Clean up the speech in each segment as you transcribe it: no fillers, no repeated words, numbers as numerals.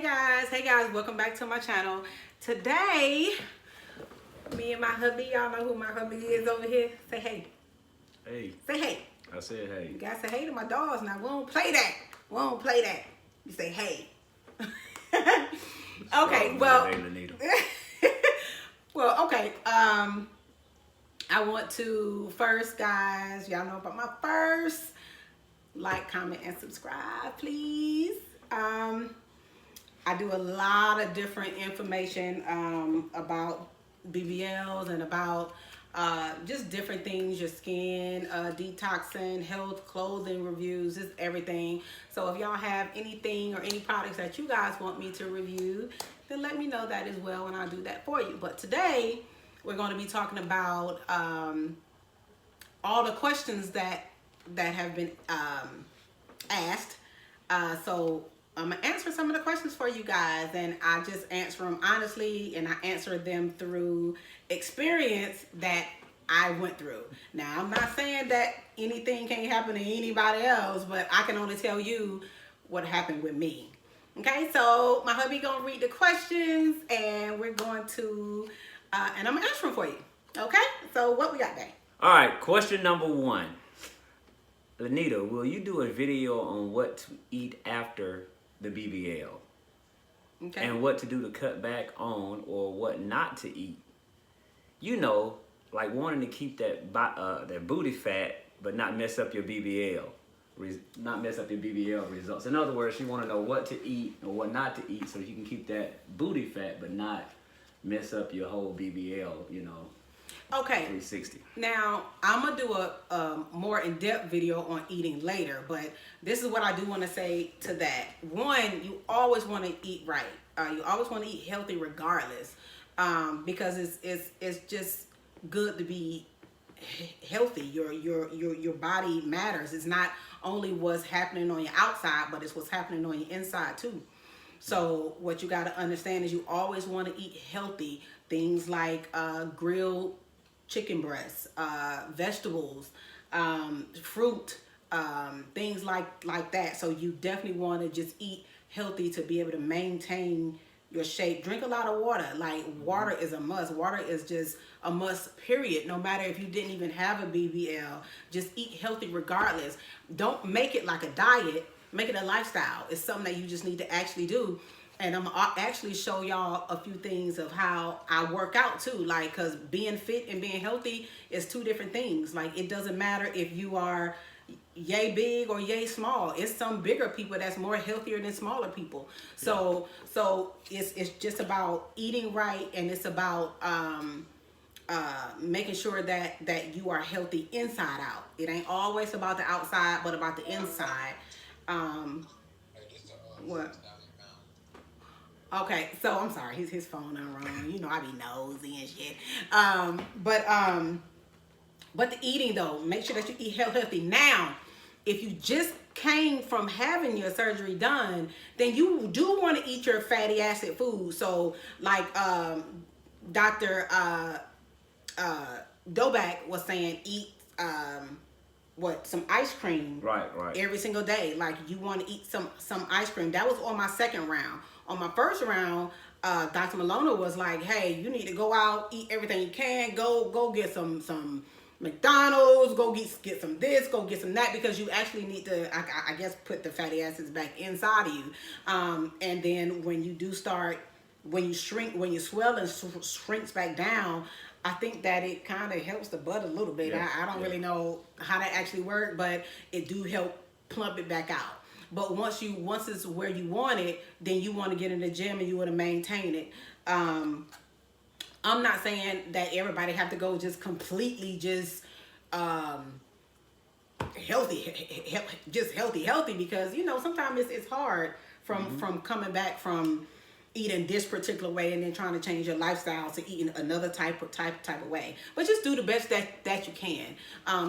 Hey guys, welcome back to my channel. Today, me and my hubby, y'all know who my hubby is over here. Say hey. Hey. Say hey. I said hey. You guys say hey to my dogs now. We don't play that. We don't play that. You say hey. Okay, well. Well, okay. I want to first, guys, y'all know about my first. Like, comment, and subscribe, please. I do a lot of different information about BBLs and about just different things, your skin, detoxing, health, clothing reviews, just everything. So if y'all have anything or any products that you guys want me to review, then let me know that as well and I'll do that for you. But today we're going to be talking about all the questions that have been asked. So I'm gonna answer some of the questions for you guys, and I just answer them honestly, and I answer them through experience that I went through. Now, I'm not saying that anything can't happen to anybody else, but I can only tell you what happened with me. Okay, so my hubby gonna read the questions, and we're going to, and I'm gonna answer them for you. Okay, so what we got there? All right, question number one. Lanita, will you do a video on what to eat after the BBL? Okay. And what to do to cut back on or what not to eat? You know, like wanting to keep that booty fat, but not mess up your BBL. Not mess up your BBL results. In other words, you want to know what to eat or what not to eat so you can keep that booty fat, but not mess up your whole BBL, you know. Okay. 360. Now, I'm going to do a more in-depth video on eating later, but this is what I do want to say to that. One, you always want to eat right. You always want to eat healthy regardless, because it's just good to be healthy. Your body matters. It's not only what's happening on your outside, but it's what's happening on your inside too. So what you got to understand is you always want to eat healthy things like grilled chicken breasts, vegetables, fruit, things like that. So you definitely want to just eat healthy to be able to maintain your shape. Drink a lot of water. Like, water is a must. Water is just a must, period. No matter if you didn't even have a BBL, just eat healthy regardless. Don't make it like a diet. Make it a lifestyle. It's something that you just need to actually do. And I'm gonna actually show y'all a few things of how I work out too. Like, because being fit and being healthy is two different things. Like, it doesn't matter if you are yay big or yay small. It's some bigger people that's more healthier than smaller people. So it's just about eating right, and it's about making sure that you are healthy inside out. It ain't always about the outside, but about the inside. What? Okay, so I'm sorry, his phone on wrong. You know, I be nosy and shit. But the eating though, make sure that you eat healthy. Now, if you just came from having your surgery done, then you do want to eat your fatty acid food. So like Dr. Dobak was saying, eat some ice cream Right. every single day. Like, you want to eat some ice cream. That was on my second round. On my first round, Dr. Malona was like, hey, you need to go out, eat everything you can, go get some McDonald's, go get some this, go get some that, because you actually need to, I guess, put the fatty acids back inside of you. And then when you do start, when you swell and shrinks back down, I think that it kind of helps the butt a little bit. Yeah. I don't really know how that actually works, but it do help plump it back out. But once it's where you want it, then you want to get in the gym and you want to maintain it. I'm not saying that everybody have to go just completely just healthy, because, you know, sometimes it's hard from coming back from eating this particular way and then trying to change your lifestyle to eating another type of way. But just do the best that you can.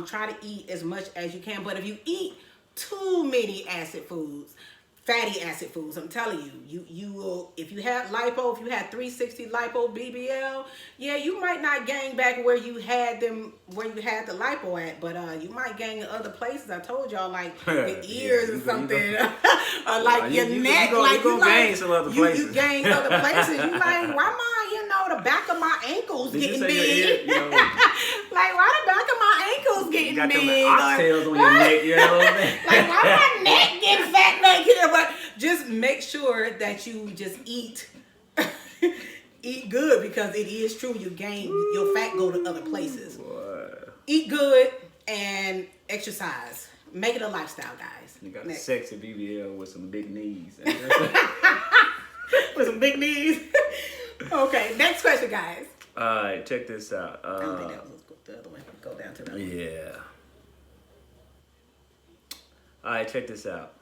Try to eat as much as you can. But if you eat too many acid foods, fatty acid foods. I'm telling you, you will, if you had lipo, if you had 360 lipo BBL, yeah, you might not gain back where you had the lipo at, but you might gain in other places. I told y'all, like your ears or something, or like your neck. You gain some other places. You gain other places. You like, why my, the back of my ankles getting big? Like, why the back of my ankles getting big? You got them oxtails on your neck, you know what I mean? Like, why my neck getting fat back here? But just make sure that you just eat good, because it is true. You gain, your fat go to other places. Eat good and exercise. Make it a lifestyle, guys. You got a sexy BBL with some big knees. With some big knees. Okay, next question, guys. All right, check this out. I don't think that was the other one. Go down to the other one. Yeah. All right, check this out.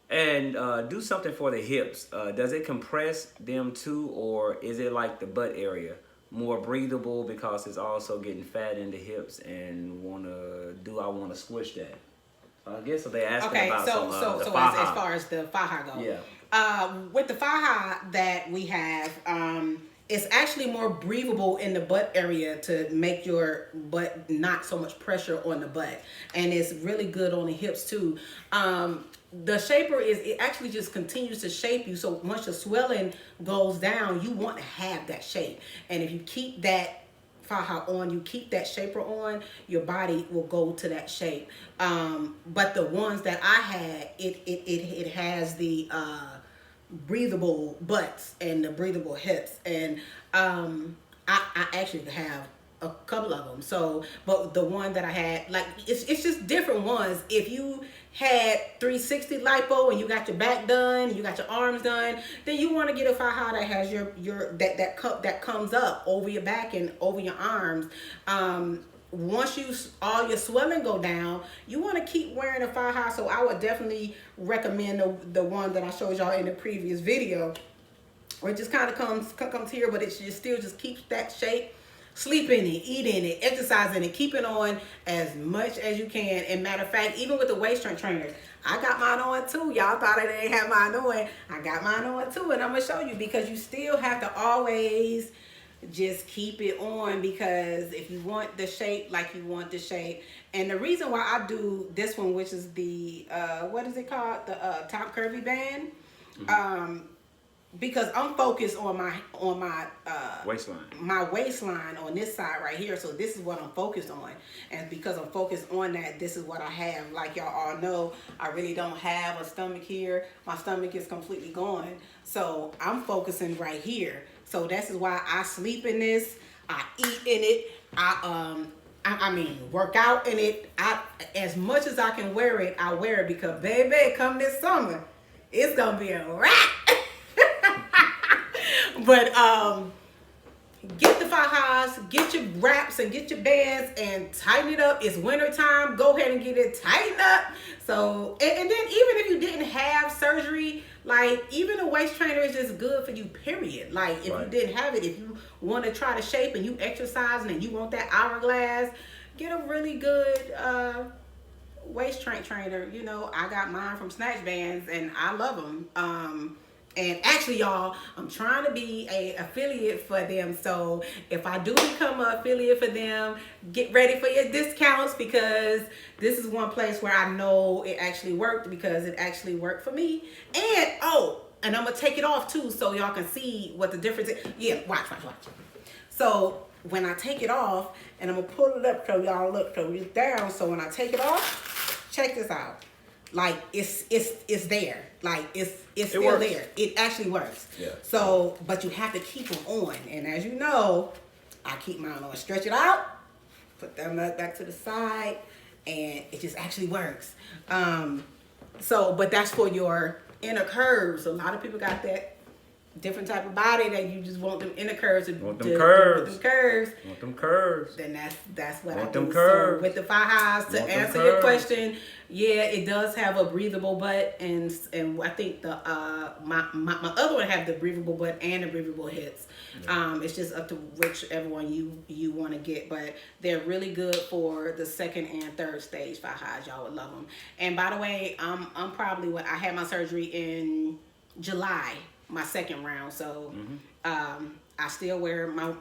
And do something for the hips. Does it compress them too, or is it like the butt area more breathable because it's also getting fat in the hips? And do I want to squish that? I guess so. They asking about so as far as the faja goes. Yeah. With the faja that we have, it's actually more breathable in the butt area to make your butt not so much pressure on the butt, and it's really good on the hips too. The shaper it actually just continues to shape you. So once your swelling goes down, you want to have that shape, and if you keep that faja on, you keep that shaper on, your body will go to that shape. But the ones that I had, it has the breathable butts and the breathable hips, and I actually have a couple of them. So, but the one that I had, like, it's just different ones. If you had 360 lipo and you got your back done, you got your arms done, then you want to get a faja that has that cup that comes up over your back and over your arms. Once all your swelling go down, you want to keep wearing a faja. So I would definitely recommend the one that I showed y'all in the previous video, where it just kind of comes here, but it still just keeps that shape. Sleep in it, eat in it, exercise in it, keep it on as much as you can. And matter of fact, even with the waist strength trainers, I got mine on too. Y'all thought I didn't have mine on. I got mine on too, and I'm gonna show you, because you still have to always just keep it on, because if you want the shape like you want the shape. And the reason why I do this one, which is the what is it called, the top curvy band, because I'm focused on my waistline. My waistline on this side right here. So this is what I'm focused on, and because I'm focused on that, this is what I have. Like y'all all know, I really don't have a stomach here. My stomach is completely gone, so I'm focusing right here. So this is why I sleep in this, I eat in it, I mean work out in it. As much as I can wear it, I wear it, because baby, come this summer, it's gonna be a wrap. But get the fajas, get your wraps and get your bands and tighten it up. It's winter time. Go ahead and get it tightened up. So, and then even if you didn't have surgery, like, even a waist trainer is just good for you, period. Like, if you didn't have it, if you want to try to shape and you exercising and you want that hourglass, get a really good waist trainer. You know, I got mine from Snatch Bands and I love them. And actually, y'all, I'm trying to be a affiliate for them. So if I do become an affiliate for them, get ready for your discounts, because this is one place where I know it actually worked, because it actually worked for me. And and I'm gonna take it off too, so y'all can see what the difference is. Yeah, watch. So when I take it off, and I'm gonna pull it up so y'all look, so it's down. So when I take it off, check this out. Like, it's there. Like, it's still works. there. It actually works. Yeah. So, but you have to keep them on. And as you know, I keep mine on. Stretch it out, put them back to the side, and it just actually works. So, but that's for your inner curves. A lot of people got that different type of body that you just want them inner curves. Want them curves. Want them curves. Then that's what I do. Them curves. So with the fajas, to answer your question, yeah, it does have a breathable butt, and I think the my other one have the breathable butt and the breathable hips. It's just up to whichever one you want to get, but they're really good for the second and third stage thigh highs. Y'all would love them. And by the way, I'm probably I had my surgery in July, my second round, so I still wear my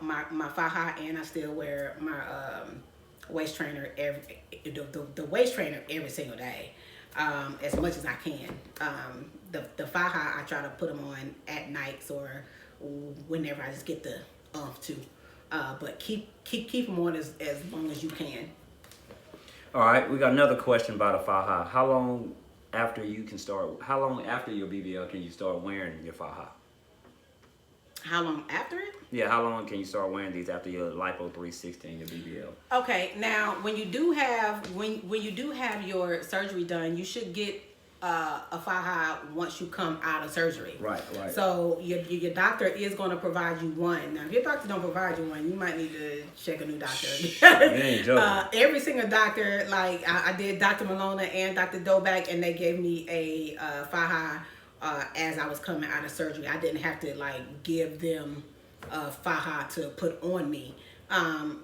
thigh high, and I still wear my waist trainer the waist trainer every single day, as much as I can. The thigh high, I try to put them on at nights or whenever I just get the to. But keep them on as long as you can. All right, we got another question about a thigh high. How long after your BBL can you start wearing your thigh high? How long after it? Yeah, how long can you start wearing these after your lipo 360 and your BBL? Okay, now when you do have your surgery done, you should get a thigh high once you come out of surgery. Right. So your doctor is going to provide you one. Now, if your doctor don't provide you one, you might need to check a new doctor. You ain't joking. Every single doctor, like I did Dr. Malona and Dr. Doback, and they gave me a thigh high as I was coming out of surgery. I didn't have to like give them a thigh high to put on me.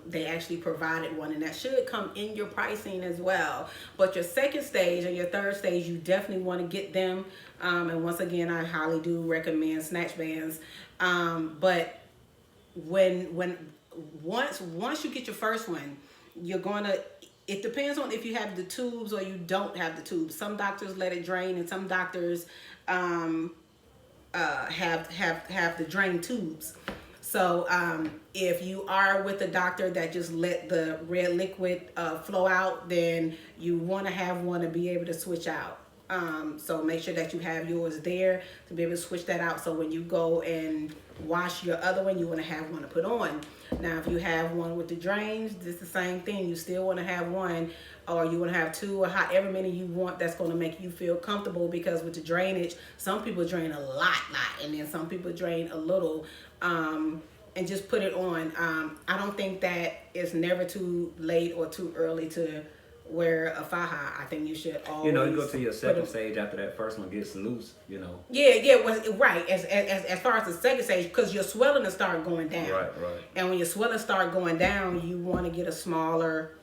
They actually provided one, and that should come in your pricing as well. But your second stage and your third stage, you definitely want to get them. And once again, I highly do recommend snatch bands. But once you get your first one, you're gonna. It depends on if you have the tubes or you don't have the tubes. Some doctors let it drain, and some doctors have the drain tubes. So if you are with a doctor that just let the red liquid flow out, then you want to have one to be able to switch out. So make sure that you have yours there to be able to switch that out. So when you go and wash your other one, you want to have one to put on. Now, if you have one with the drains, it's the same thing. You still want to have one, or you want to have two, or however many you want that's going to make you feel comfortable, because with the drainage, some people drain a lot, and then some people drain a little. And just put it on. I don't think that it's never too late or too early to wear a thigh high. I think you should always. You go to your second stage after that first one gets loose. Yeah, right. As far as the second stage, because your swelling will start going down. Right. And when your swelling start going down, you want to get a smaller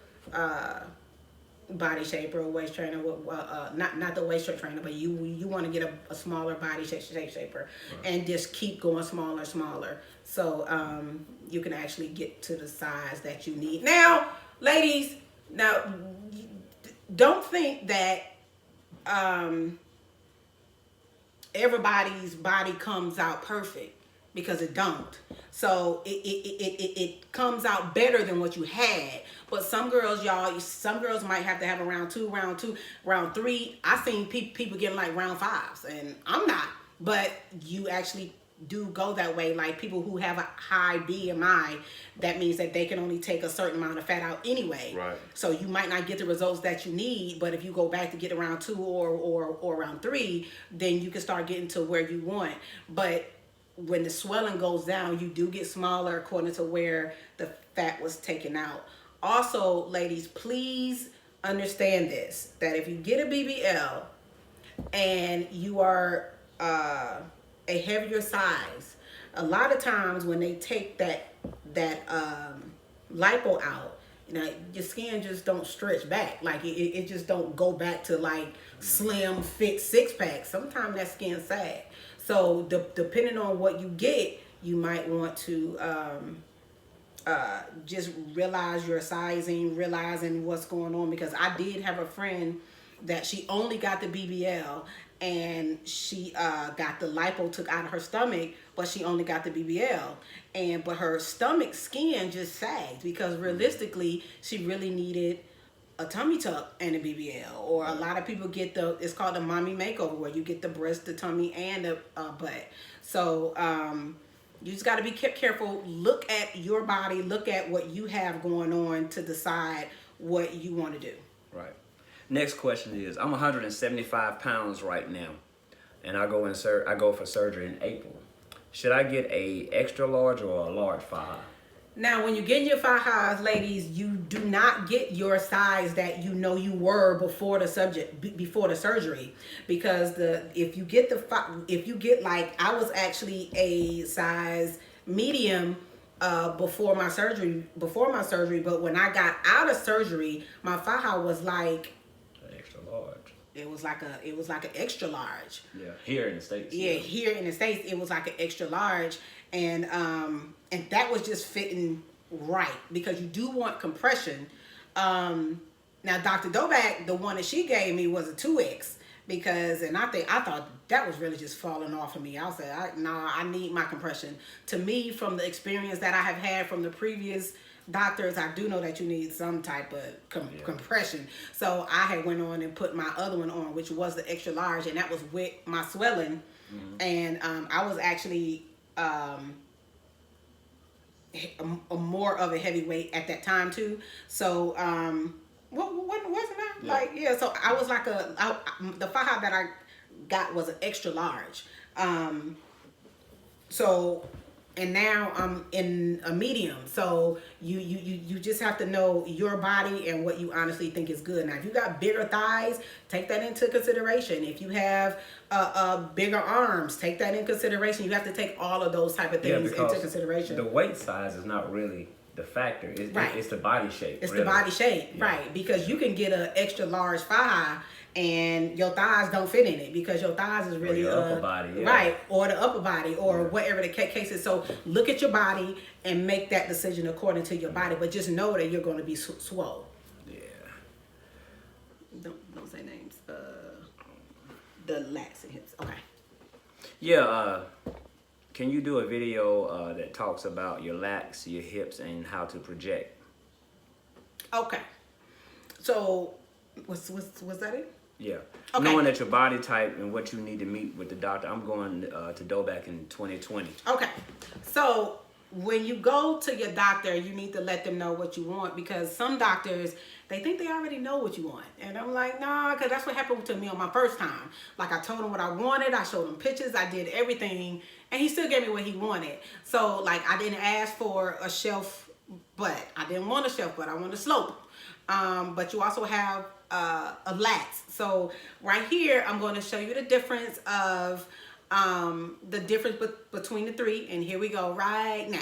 body shaper or waist trainer. Not the waist trainer, but you want to get a smaller body shaper, and just keep going smaller. So you can actually get to the size that you need. Now, ladies, don't think that everybody's body comes out perfect, because it don't. So it comes out better than what you had. But some girls might have to have a round two, round three. I seen people getting like round 5s, and I'm not. But you actually do go that way. Like people who have a high BMI, that means that they can only take a certain amount of fat out anyway. Right. So you might not get the results that you need, but if you go back to get around 2 or around 3, then you can start getting to where you want. But when the swelling goes down, you do get smaller according to where the fat was taken out. Also, ladies, please understand this, that if you get a BBL and you are a heavier size, a lot of times when they take that lipo out, your skin just don't stretch back. Like it just don't go back to like slim fit 6-pack. Sometimes that skin sag. So depending on what you get, you might want to just realize your sizing, realizing what's going on. Because I did have a friend that she only got the BBL, and she got the lipo took out of her stomach, but she only got the BBL. But her stomach skin just sagged, because realistically, she really needed a tummy tuck and a BBL. Or a lot of people get it's called the mommy makeover, where you get the breast, the tummy, and the butt. So you just got to be careful. Look at your body, look at what you have going on to decide what you want to do. Right. Next question is, I'm 175 pounds right now, and I go for surgery in April. Should I get a extra large or a large thigh high? Now, when you get your thigh highs, ladies, you do not get your size that you were before the surgery, because if you get like, I was actually a size medium before my surgery. But when I got out of surgery, my faja was like extra large. it was like an extra large. Yeah, here in the States. Yeah, here in the States, it was like an extra large, and that was just fitting right because you do want compression. Now, Dr. Doback, the one that she gave me was a 2X because, and I thought that was really just falling off of me. I said, I need my compression. To me, from the experience that I have had from the previous doctors, I do know that you need some type of compression. So I had went on and put my other one on, which was the extra large, and that was with my swelling. And I was actually a more of a heavyweight at that time too. So what wasn't I? Yeah. Like, yeah, so I was like the faja that I got was an extra large. So, and now I'm in a medium. So you just have to know your body and what you honestly think is good. Now, if you got bigger thighs, take that into consideration. If you have bigger arms, take that in consideration. You have to take all of those type of things into consideration. The weight size is not really the factor. It's the body shape. It's really the body shape, right? Because you can get an extra large faja and your thighs don't fit in it because your thighs is really or your upper body, right, or the upper body, or whatever the case is. So look at your body and make that decision according to your body, but just know that you're going to be swole. Yeah. Don't say names. The lats and hips. Okay. Yeah. Can you do a video that talks about your lats, your hips, and how to project? Okay. So was that it? Yeah. Okay. Knowing that your body type and what you need to meet with the doctor. I'm going to Doback in 2020. Okay. So when you go to your doctor, you need to let them know what you want because some doctors, they think they already know what you want. And I'm like, nah, because that's what happened to me on my first time. Like I told him what I wanted. I showed him pictures. I did everything. And he still gave me what he wanted. So like I didn't ask for a shelf butt. I didn't want a shelf butt. I want a slope. But you also have a lats. So right here, I'm going to show you the difference of between the three. And here we go right now.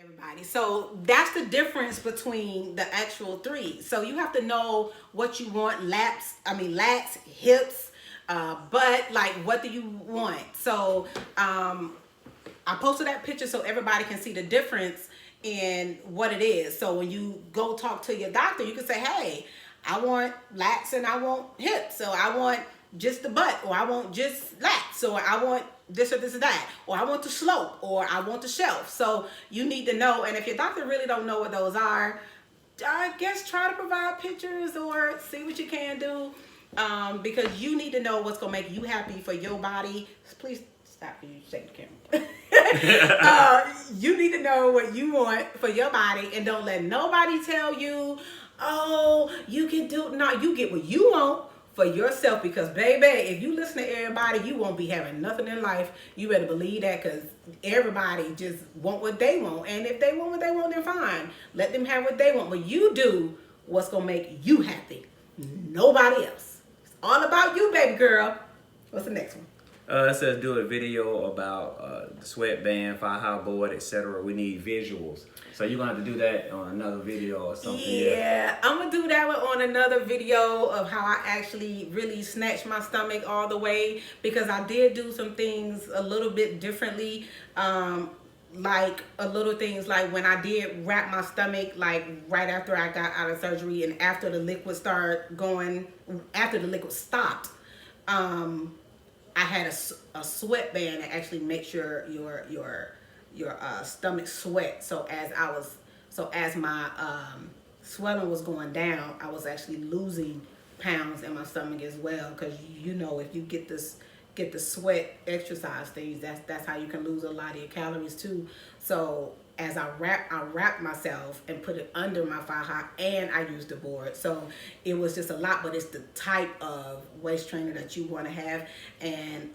Everybody. So that's the difference between the actual three. So you have to know what you want, lats, hips, butt, like what do you want? So I posted that picture so everybody can see the difference in what it is. So when you go talk to your doctor, you can say, hey, I want lats and I want hips. So I want just the butt, or I want just lats, so I want this or this or that, or I want the slope, or I want the shelf. So you need to know, and if your doctor really don't know what those are, I guess try to provide pictures or see what you can do, because you need to know what's gonna make you happy for your body. Please stop, you shake the camera. You need to know what you want for your body, and don't let nobody tell you, oh, you can do, no, you get what you want for yourself, because baby, if you listen to everybody, you won't be having nothing in life. You better believe that, because everybody just want what they want, and if they want what they want, then fine, let them have what they want, but you do what's gonna make you happy, nobody else. It's all about you, baby girl. What's the next one? It says do a video about the sweatband, faja board, etc. We need visuals. So you're going to have to do that on another video or something. Yeah, I'm going to do that on another video of how I actually really snatched my stomach all the way, because I did do some things a little bit differently. Like a little things like when I did wrap my stomach, like right after I got out of surgery and after the liquid started going, after the liquid stopped, I had a sweatband that actually makes your stomach sweat. So as my swelling was going down, I was actually losing pounds in my stomach as well. Because you know, if you get the sweat exercise things, that's how you can lose a lot of your calories too. So as I wrapped myself and put it under my faja, and I used the board. So it was just a lot, but it's the type of waist trainer that you want to have, and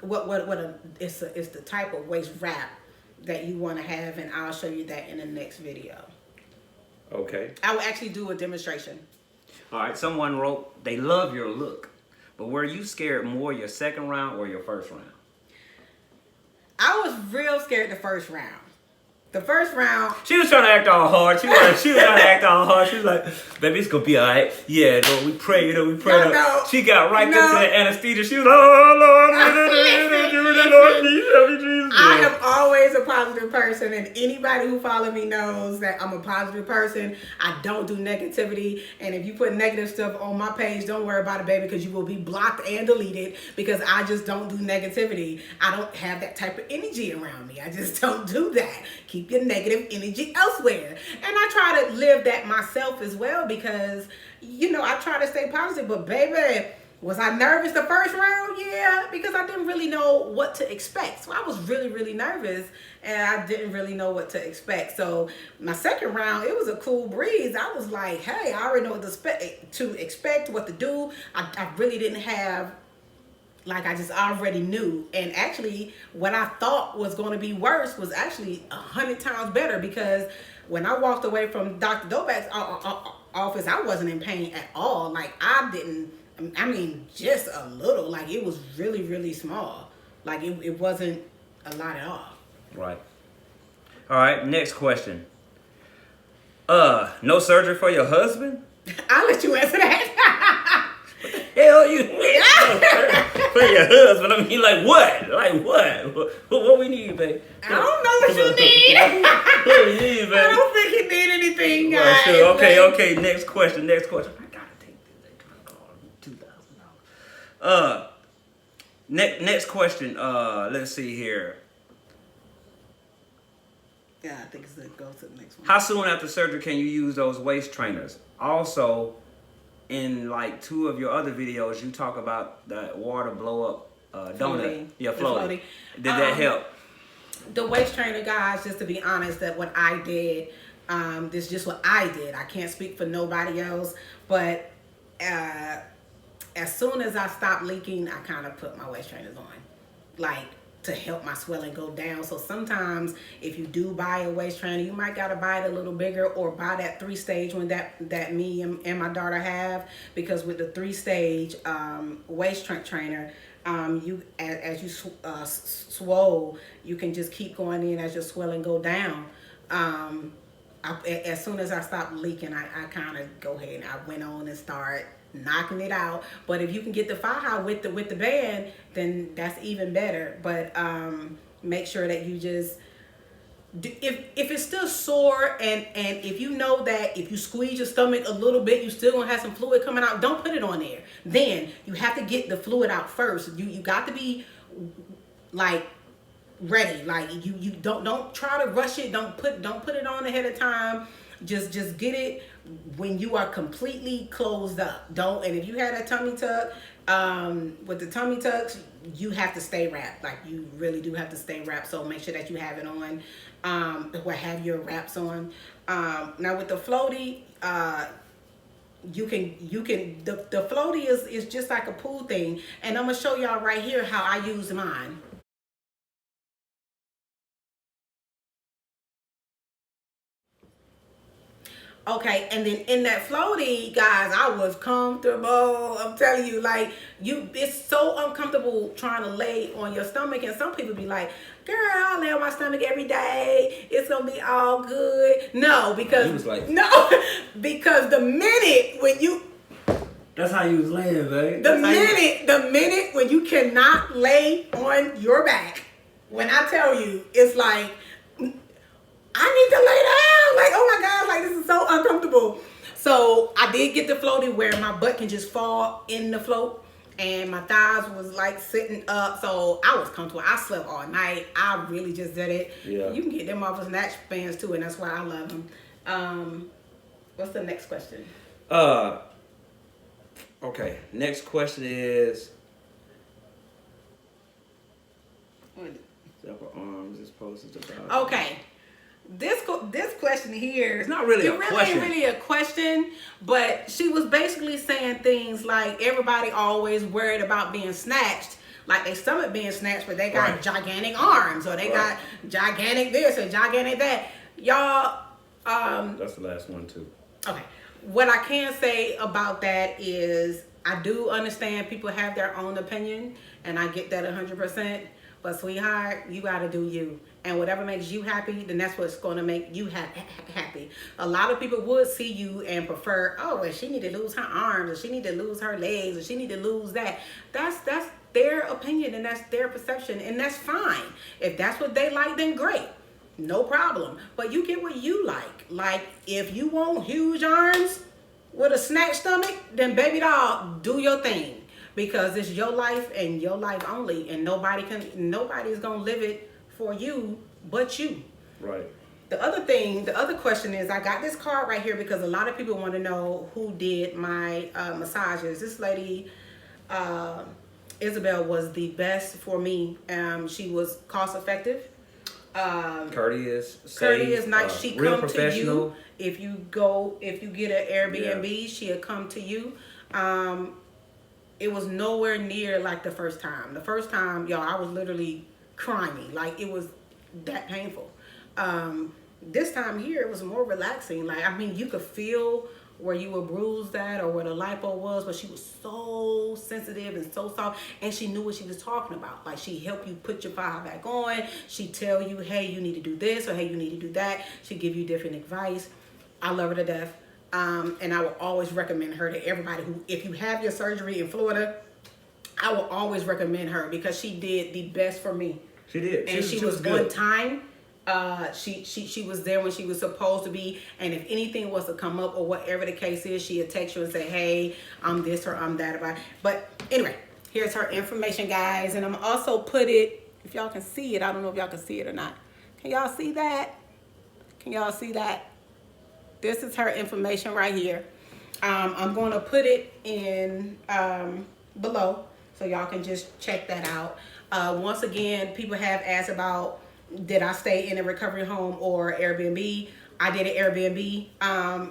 it's the type of waist wrap that you want to have, and I'll show you that in the next video. Okay. I will actually do a demonstration. All right. Someone wrote, they love your look, but were you scared more your second round or your first round? I was real scared the first round. The first round, she was trying to act all hard. She was trying to act all hard. She was like, "Baby, it's gonna be all right. Yeah, no, we pray. We pray." No. She got right into the anesthesia. She was like, "Oh Lord, I am always a positive person, and anybody who follows me knows that I'm a positive person. I don't do negativity, and if you put negative stuff on my page, don't worry about it, baby, because you will be blocked and deleted, because I just don't do negativity. I don't have that type of energy around me. I just don't do that. Keep your negative energy elsewhere. And I try to live that myself as well, because, you know, I try to stay positive. But baby, was I nervous the first round? Yeah, because I didn't really know what to expect. So I was really, really nervous, and I didn't really know what to expect. So my second round, it was a cool breeze. I was like, hey, I already know what to expect, what to do. I really didn't have, like, I just already knew. And actually, what I thought was going to be worse was actually 100 times better, because when I walked away from Dr. Dobak's office, I wasn't in pain at all. Like, I mean, just a little. Like, it was really, really small. Like, it wasn't a lot at all. Right. All right, next question. No surgery for your husband? I'll let you answer that. Hell, you for your husband? I mean, like what? Like what? What we need, babe? I don't know what you need. What we need, babe? I don't think you need anything, guys. Well, sure. Okay. Next question. I gotta take this. They trying to call $2,000. Next question. Let's see here. Yeah, I think it's gonna go to the next one. How soon after surgery can you use those waist trainers? Also, in like 2 of your other videos, you talk about the water blow up donut. Floating. Yeah, floating. Did that help? The waist trainer, guys, just to be honest, that what I did, this is just what I did. I can't speak for nobody else, but as soon as I stopped leaking, I kind of put my waist trainers on, like, to help my swelling go down. So sometimes if you do buy a waist trainer, you might gotta buy it a little bigger, or buy that 3-stage one that me and my daughter have, because with the 3-stage waist trainer, you as you swole, you can just keep going in as your swelling go down. As soon as I stopped leaking, I kind of go ahead and I went on and start knocking it out. But if you can get the faja with the band, then that's even better. But make sure that you just, if it's still sore, and if you know that if you squeeze your stomach a little bit, you still gonna have some fluid coming out, don't put it on there. Then you have to get the fluid out first. You got to be like ready. Like, you don't try to rush it. Don't put it on ahead of time. Just get it when you are completely closed up. And if you had a tummy tuck, with the tummy tucks, you have to stay wrapped. Like, you really do have to stay wrapped. So make sure that you have it on, or have your wraps on. Now with the floaty, you can the floaty is just like a pool thing, and I'm gonna show y'all right here how I use mine. Okay, and then in that floaty, guys, I was comfortable. I'm telling you, like, it's so uncomfortable trying to lay on your stomach. And some people be like, girl, I lay on my stomach every day. It's gonna be all good. No, because because the minute when you, that's how you was laying, babe. The minute when you cannot lay on your back, when I tell you, it's like, I need to lay down. Like, oh my God, like, this is so uncomfortable. So I did get the floaty where my butt can just fall in the float, and my thighs was like sitting up. So I was comfortable. I slept all night. I really just did it. Yeah. You can get them off of snatch bands too, and that's why I love them. What's the next question? Okay. Next question is, upper arms is posted about. Okay. This question here, it's not really a question. It really ain't really a question, but she was basically saying things like everybody always worried about being snatched, like they stomach being snatched, but they got gigantic arms, or they got gigantic this or gigantic that. Y'all, that's the last one too. Okay. What I can say about that is I do understand people have their own opinion, and I get that 100%. But sweetheart, you got to do you. And whatever makes you happy, then that's what's going to make you happy. A lot of people would see you and prefer, oh, well, she need to lose her arms, or she need to lose her legs, or she need to lose that. That's their opinion, and that's their perception, and that's fine. If that's what they like, then great. No problem. But you get what you like. Like, if you want huge arms with a snatched stomach, then baby doll, do your thing. Because it's your life and your life only. And nobody's going to live it for you but you. Right. The other question is, I got this card right here because a lot of people want to know who did my massages. This lady, Isabel, was the best for me. She was cost effective. Courteous, nice. She come to you if you get an Airbnb. She'll come to you. It was nowhere near like the first time. The first time, y'all, I was literally crying. Like, it was that painful. This time here, it was more relaxing. Like, I mean, you could feel where you were bruised at or where the lipo was, but she was so sensitive and so soft, and she knew what she was talking about. Like, she helped you put your file back on. She tell you, hey, you need to do this, or hey, you need to do that. She give you different advice. I love her to death. And I will always recommend her to everybody who, if you have your surgery in Florida, I will always recommend her because she did the best for me. She did. And she was on time. She was there when she was supposed to be, and if anything was to come up or whatever the case is, she'd text you and say, hey, I'm this or I'm that about it. But anyway, here's her information, guys, and I'm also put it, if y'all can see it, I don't know if y'all can see it or not. Can y'all see that? Can y'all see that? This is her information right here. I'm going to put it in below so y'all can just check that out. Once again, people have asked about, did I stay in a recovery home or Airbnb? I did an Airbnb. A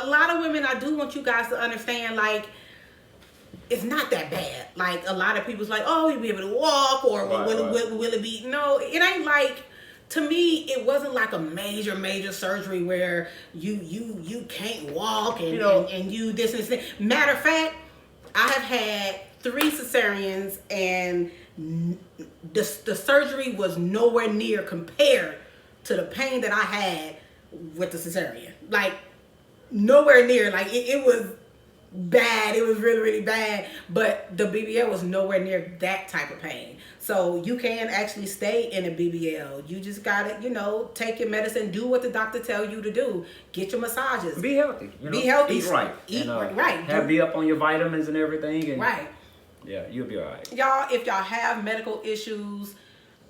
lot of women, I do want you guys to understand, like, it's not that bad. Like, a lot of people's like, oh, you'll be able to walk, or will it be? No, it ain't like, to me, it wasn't like a major surgery where you can't walk and, and you this and that. Matter of fact, I have had 3 cesareans, and the surgery was nowhere near compared to the pain that I had with the cesarean. Like, nowhere near. Like, it was bad. It was really bad. But the BBL was nowhere near that type of pain. So you can actually stay in a BBL. You just gotta, take your medicine, do what the doctor tell you to do. Get your massages. Be healthy. Be healthy. Eat right. Eat right. Be up on your vitamins and everything. And right. Yeah, you'll be all right. Y'all, if y'all have medical issues,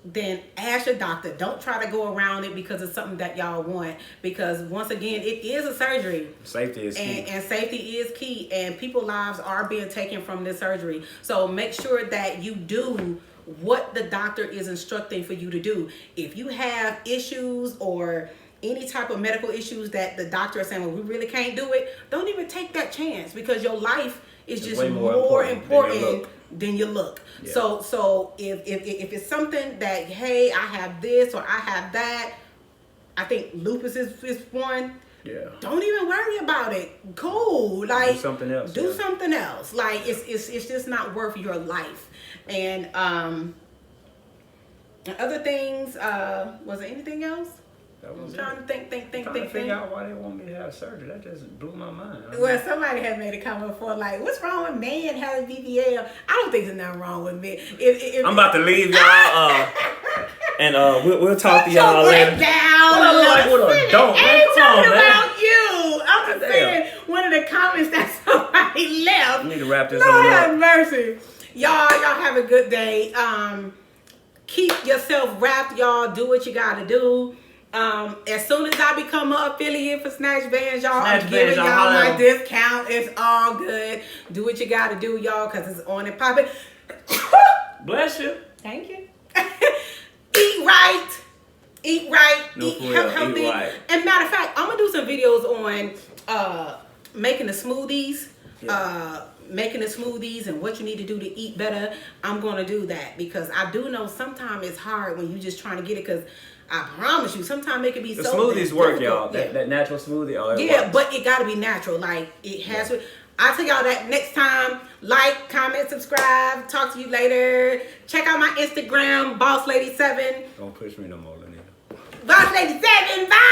then ask your doctor. Don't try to go around it because it's something that y'all want. Because once again, it is a surgery. Safety is key. And safety is key. And people's lives are being taken from this surgery. So make sure that you do what the doctor is instructing for you to do. If you have issues or any type of medical issues that the doctor is saying, well, we really can't do it, don't even take that chance, because your life is just more important than you look. Yeah. So if it's something that, hey, I have this or I have that, I think lupus is one. Yeah. Don't even worry about it. Cool. Like, do something else. Do something else. Like, it's just not worth your life. And other things, was there anything else? I'm trying to think. Figure out why they want me to have surgery. That just blew my mind. Well, somebody had made a comment before, like, what's wrong with men having BBL? I don't think there's nothing wrong with men. I'm about to leave y'all, and we'll talk to y'all later. Don't. I ain't talking about you. I'm just saying one of the comments that somebody left. You need to wrap this Lord up. have mercy. Y'all have a good day. Keep yourself wrapped, y'all. Do what you gotta do. As soon as I become an affiliate for Snatch Bands, y'all, I'm giving y'all my discount. It's all good. Do what you gotta do, y'all, because it's on and popping. Bless you. Thank you. Eat right. Eat right, No, eat for real, healthy. eat right. And matter of fact, I'm gonna do some videos on making the smoothies. Making the smoothies and what you need to do to eat better. I'm going to do that because I do know sometimes it's hard when you just trying to get it, because I promise you sometimes it can be The so smoothies work, y'all. Yeah. That natural smoothie, oh, it Yeah, works. but it got to be natural. Like it has to. I'll tell y'all that next time. Like, comment, subscribe. Talk to you later. Check out my Instagram, Bossladyseven. Don't push me no more, Lenita. Bossladyseven. Bye.